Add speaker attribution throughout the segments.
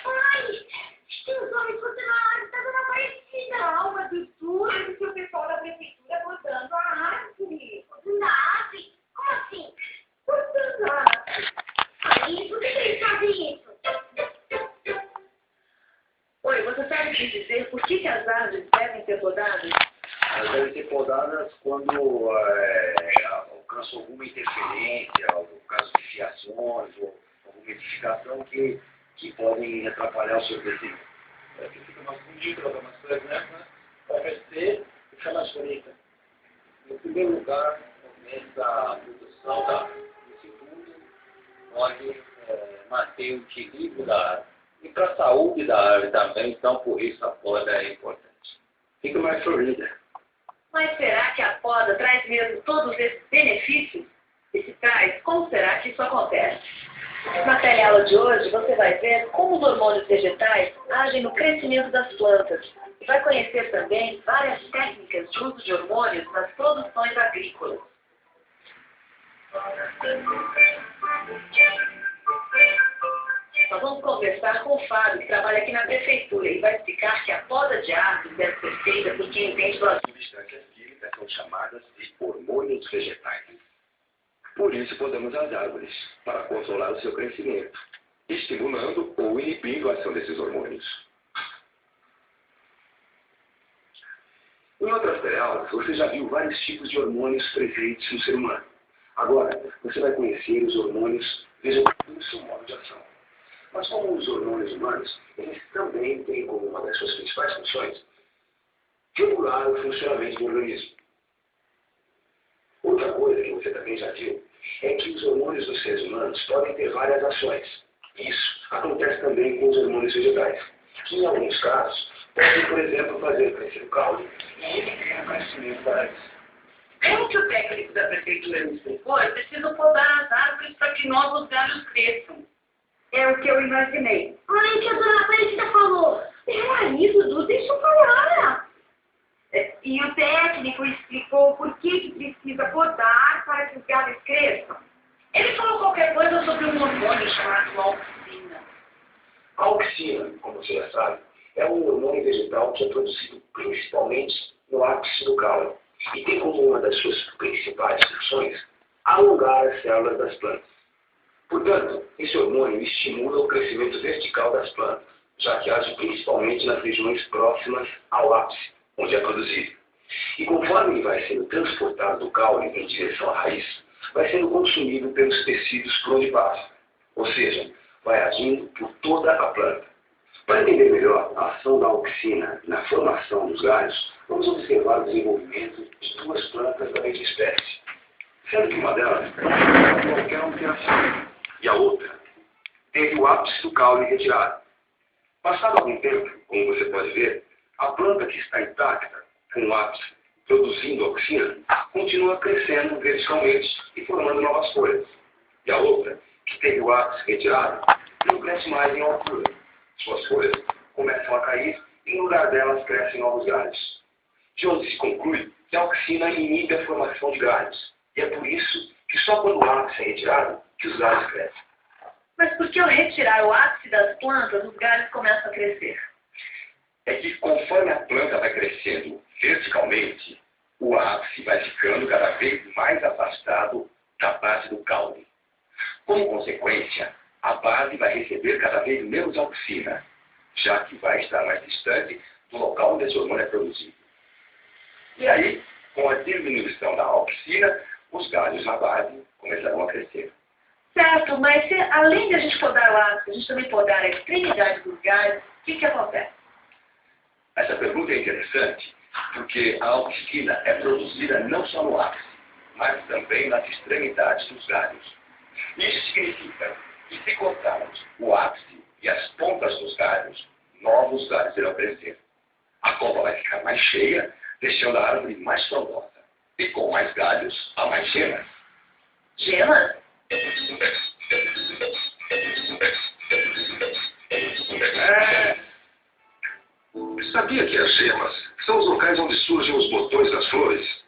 Speaker 1: Ai, tem os homens funcionários, tá dando Aparecida. Não, mas o tudo que o pessoal da prefeitura botando a árvore. Botando a árvore? Como assim? Botando a árvore. Aí, por que eles fazem isso?
Speaker 2: Oi, você sabe me dizer por que as árvores devem ser podadas?
Speaker 3: Elas devem ser podadas quando alcançam alguma interferência, algum caso de fiações ou alguma edificação que podem atrapalhar o seu crescimento.
Speaker 4: Aqui fica mais bonito, ela vai mais presente, né? Vai crescer e ficar mais bonita. Em primeiro lugar, aumenta a produção, tá? Em segundo, pode manter o equilíbrio da árvore. E para a saúde da árvore também, então por isso a poda é importante.
Speaker 3: Fica mais florida.
Speaker 2: Mas será que a poda traz mesmo todos esses benefícios? E se traz, como será que isso acontece? Na teleaula de hoje, você vai ver como os hormônios vegetais agem no crescimento das plantas. E vai conhecer também várias técnicas de uso de hormônios nas produções agrícolas. Nós vamos conversar com o Fábio, que trabalha aqui na prefeitura, e vai explicar que a poda de árvores deve ser feita por quem entende do assunto.
Speaker 3: Substâncias químicas são chamadas de hormônios vegetais. Por isso podamos as árvores, para controlar o seu crescimento, estimulando ou inibindo a ação desses hormônios. Em outras teleaulas, você já viu vários tipos de hormônios presentes no ser humano. Agora, você vai conhecer os hormônios vegetais no seu modo de ação. Mas como os hormônios humanos, eles também têm como uma das suas principais funções regular o funcionamento do organismo. Outra coisa que você também já viu é que os hormônios dos seres humanos podem ter várias ações. Isso acontece também com os hormônios vegetais, que em alguns casos podem, por exemplo, fazer crescer o caule e inibir o crescimento da raiz.
Speaker 2: Como que o técnico da prefeitura me explicou, é preciso podar as árvores para que novos galhos cresçam. É o que eu imaginei.
Speaker 1: Ai, o que a dona Aparecida falou. Peraí, Dudu, deixa eu falar.
Speaker 2: E o técnico explicou por que precisa podar para que os galhos cresçam. Ele falou qualquer coisa sobre um hormônio chamado auxina.
Speaker 3: A auxina, como você já sabe, é um hormônio vegetal que é produzido principalmente no ápice do caule e tem como uma das suas principais funções alongar as células das plantas. Portanto, esse hormônio estimula o crescimento vertical das plantas, já que age principalmente nas regiões próximas ao ápice, onde é produzido. E conforme ele vai sendo transportado do caule em direção à raiz, vai sendo consumido pelos tecidos por onde passa, ou seja, vai agindo por toda a planta. Para entender melhor a ação da auxina na formação dos galhos, vamos observar o desenvolvimento de duas plantas da mesma espécie, sendo que uma delas não qualquer alteração e a outra teve o ápice do caule retirado. Passado algum tempo, como você pode ver, a planta que está intacta, com o ápice produzindo auxina, continua crescendo verticalmente e formando novas folhas. E a outra, que teve o ápice retirado, não cresce mais em altura. Suas folhas começam a cair e no lugar delas crescem novos galhos. De onde se conclui que a auxina inibe a formação de galhos. E é por isso que só quando o ápice é retirado que os galhos crescem.
Speaker 2: Mas por que ao retirar o ápice das plantas, os galhos começam a crescer?
Speaker 3: É que conforme a planta vai crescendo verticalmente, o ápice vai ficando cada vez mais afastado da base do caule. Como consequência, a base vai receber cada vez menos auxina, já que vai estar mais distante do local onde esse hormônio é produzido. E aí, com a diminuição da auxina, os galhos na base começarão a crescer.
Speaker 2: Certo, mas se além de a gente podar o ápice, a gente também podar a extremidade dos galhos, o que acontece?
Speaker 3: Essa pergunta é interessante, porque a auxina é produzida não só no ápice, mas também nas extremidades dos galhos. Isso significa que se cortarmos o ápice e as pontas dos galhos, novos galhos irão crescer. A copa vai ficar mais cheia, deixando a árvore mais frondosa. E com mais galhos, há mais gemas.
Speaker 2: Gemas?
Speaker 3: Sabia que as gemas são os locais onde surgem os botões das flores?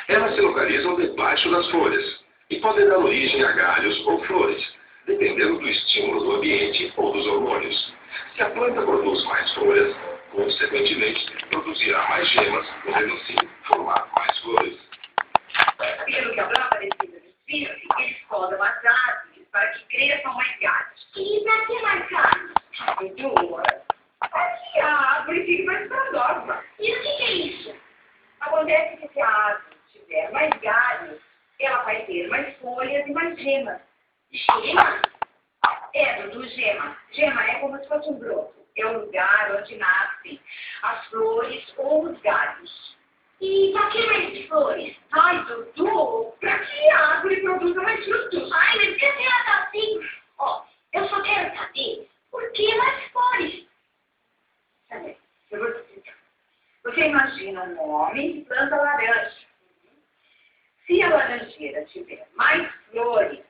Speaker 3: Elas se localizam debaixo das folhas e podem dar origem a galhos ou flores, dependendo do estímulo do ambiente ou dos hormônios. Se a planta produz mais folhas, consequentemente, produzirá mais gemas, podendo assim formar mais flores.
Speaker 2: Pelo que a planta precisa de espigas, eles podam as árvores para que cresçam mais galhos.
Speaker 1: E pra que mais galhos?
Speaker 2: Para que a árvore fique mais frondosa.
Speaker 1: E o que é isso?
Speaker 2: Acontece que se a árvore tiver mais galhos, ela vai ter mais folhas e mais gemas.
Speaker 1: Gema?
Speaker 2: Dudu, gema. Gema é como se fosse um broto. É o lugar onde nascem as flores ou os galhos.
Speaker 1: E pra que mais flores?
Speaker 2: Ai, Dudu, para que a árvore produza mais frutos?
Speaker 1: Ai, mas por que ela tá assim? Ó, eu só quero saber por que mais flores?
Speaker 2: Sabe, eu vou te explicar. Você imagina um homem que planta laranja. Se a laranjeira tiver mais flores,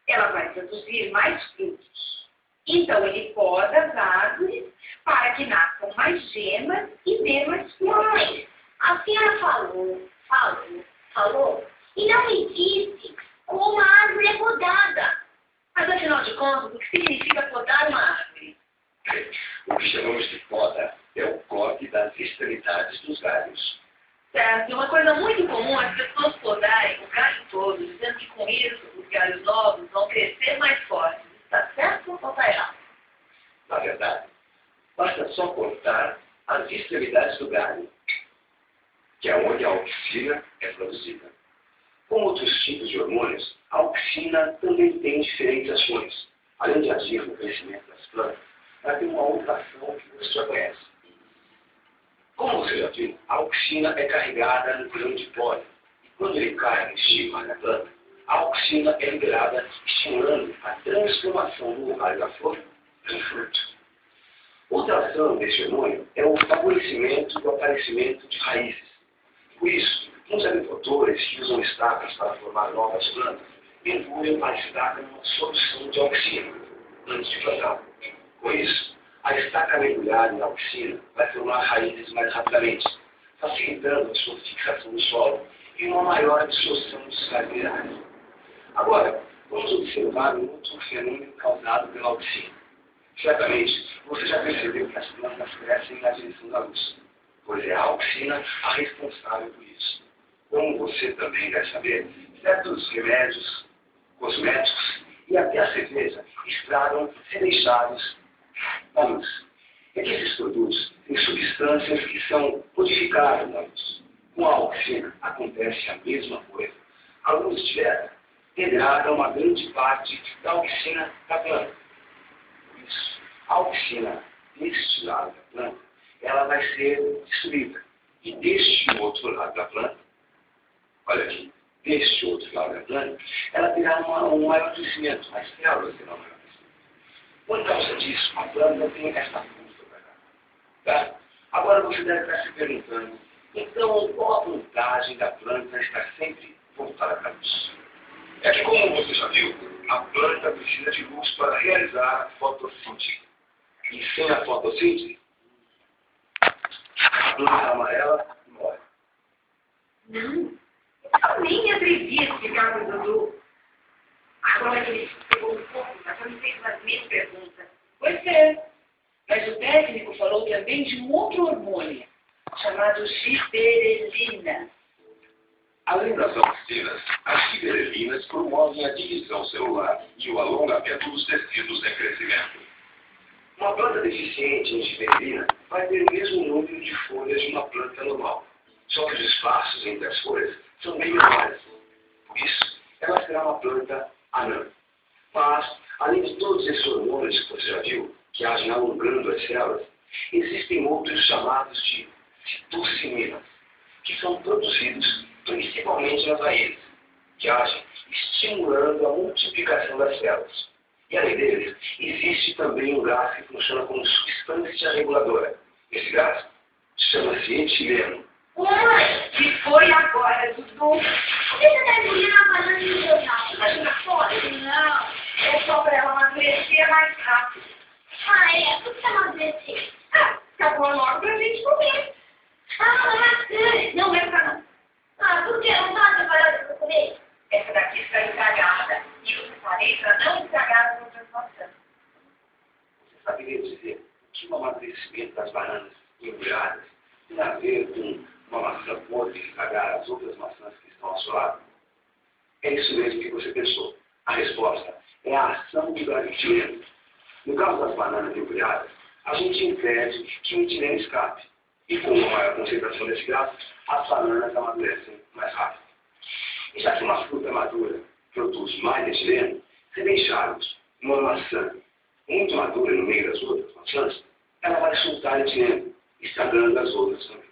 Speaker 2: ela vai produzir mais frutos. Então, ele poda as árvores para que nasçam mais gemas e dê mais flores.
Speaker 1: Mãe, a senhora falou, e não me disse como a árvore é podada.
Speaker 2: Mas, afinal de contas, o que significa podar uma árvore?
Speaker 3: O que chamamos de poda é o corte das extremidades dos galhos.
Speaker 2: Certo, e uma coisa muito comum é as pessoas podarem o galho todo, dizendo que com isso os galhos novos vão crescer mais fortes. Está certo ou está errado?
Speaker 3: Na verdade, basta só cortar as extremidades do galho, que é onde a auxina é produzida. Como outros tipos de hormônios, a auxina também tem diferentes ações. Além de agir no crescimento das plantas, ela tem uma outra ação que você já conhece. Como você já viu, a auxina é carregada no grão de pólen. E quando ele cai no estigma da planta, a auxina é liberada, estimulando a transformação do ovário da flor em fruto. Outra ação desse hormônio é o favorecimento do aparecimento de raízes. Por isso, muitos agricultores que usam estacas para formar novas plantas mergulham a estaca numa solução de auxina antes de plantar. Com isso, a estaca mergulhada em auxina vai formar raízes mais rapidamente, facilitando a sua fixação no solo e uma maior absorção dos sais minerais. Agora, vamos observar um outro fenômeno causado pela auxina. Certamente, você já percebeu que as plantas crescem na direção da luz, pois é a auxina a responsável por isso. Como você também deve saber, certos remédios, cosméticos e até a cerveja estragam se deixados na luz. É que esses produtos têm substâncias que são modificadas na luz. Com a auxina acontece a mesma coisa. A luz direta degrada uma grande parte da auxina da planta. Por isso, a auxina deste lado da planta, ela vai ser destruída. E deste outro lado da planta, olha aqui, deste outro lado da planta, ela terá um maior crescimento, as células terão um maior crescimento. Por causa disso, a planta tem esta força para cá. Tá? Agora você deve estar se perguntando, então qual a vantagem da planta estar sempre voltada para a luz? É que, como você já viu, a planta precisa de luz para realizar a fotossíntese. E sem a fotossíntese, a planta amarela morre.
Speaker 2: Não, eu nem me atrevi a explicar para o Dudu. Agora que ele pegou um pouco, mas me fez umas mil perguntas. Pois é, mas o técnico falou também de um outro hormônio, chamado giberelina.
Speaker 3: Além das auxinas, as giberelinas promovem a divisão celular e o alongamento dos tecidos em crescimento. Uma planta deficiente em giberelina vai ter o mesmo número de folhas de uma planta normal, só que os espaços entre as folhas são bem menores. Por isso, ela será uma planta anã. Mas, além de todos esses hormônios que você já viu, que agem alongando as células, existem outros chamados de citocinas, que são produzidos principalmente nas raízes, que agem estimulando a multiplicação das células. E além deles, existe também um gás que funciona como substância reguladora. Esse gás chama-se etileno.
Speaker 1: Mãe,
Speaker 2: Que foi agora, Dudu?
Speaker 1: por que você tá engolindo a banana no jornal?
Speaker 2: Imagina fora? Não, é só para ela amadurecer mais rápido.
Speaker 1: Ah, é? Por que amadurecer?
Speaker 2: Acabou logo pra gente comer.
Speaker 1: Maçã.
Speaker 2: Não é pra não.
Speaker 1: Por que? Não tá preparada para comer?
Speaker 2: Essa daqui está estragada. E eu separei para não estragar as outras
Speaker 3: saberia dizer que o amadurecimento das bananas embrulhadas tem a ver com uma maçã podre estragar as outras maçãs que estão ao seu lado? É isso mesmo que você pensou. A resposta é a ação do etileno. No caso das bananas embrulhadas, a gente impede que o etileno escape. E com uma maior concentração desse gás, as bananas amadurecem mais rápido. E já que uma fruta madura produz mais etileno, se deixarmos uma maçã muito madura no meio das outras maçãs, ela vai soltar etileno, estragando as outras também.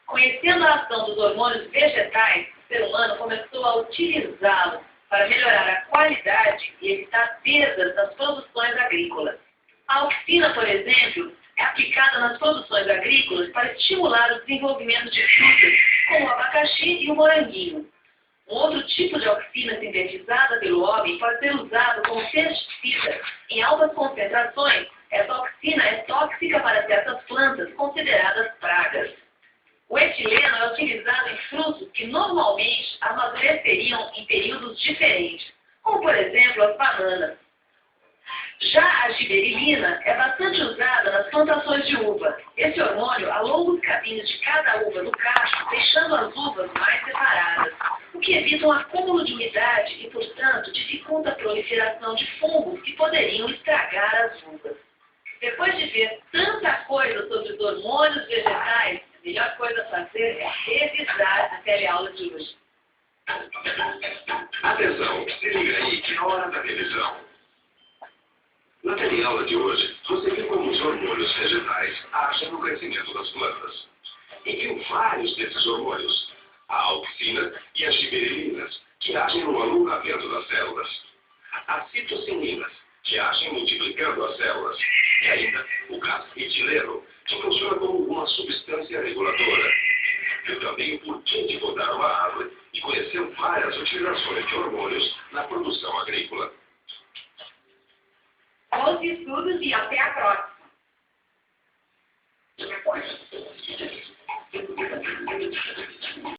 Speaker 2: Conhecendo a ação dos hormônios vegetais, o ser humano começou a utilizá-los para melhorar a qualidade e evitar perdas nas produções agrícolas. A auxina, por exemplo, é aplicada nas produções agrícolas para estimular o desenvolvimento de frutas, como o abacaxi e o moranguinho. Um outro tipo de auxina sintetizada pelo homem pode ser usado como pesticida. Em altas concentrações, essa auxina é tóxica para certas plantas consideradas pragas. O etileno é utilizado em frutos que normalmente amadureceriam em períodos diferentes, como por exemplo as bananas. Já a giberilina é bastante usada nas plantações de uva. Esse hormônio alonga os caminhos de cada uva no cacho, deixando as uvas mais separadas, o que evita um acúmulo de umidade e, portanto, dificulta a proliferação de fungos que poderiam estragar as uvas. Depois de ver tanta coisa sobre os hormônios vegetais, a melhor coisa a fazer é revisar a teleaula de hoje.
Speaker 3: Atenção, se liga aí que é hora da revisão. Na teleaula de hoje, você viu como os hormônios vegetais agem no crescimento das plantas. E viu vários desses hormônios, a auxina e as giberelinas, que agem no alongamento das células, as citocininas, que agem multiplicando as células, e ainda o gás etileno, que funciona como uma substância reguladora. Viu também o porquê de podar uma árvore e conheceu várias utilizações de hormônios na produção agrícola.
Speaker 2: Bons estudos e até a próxima!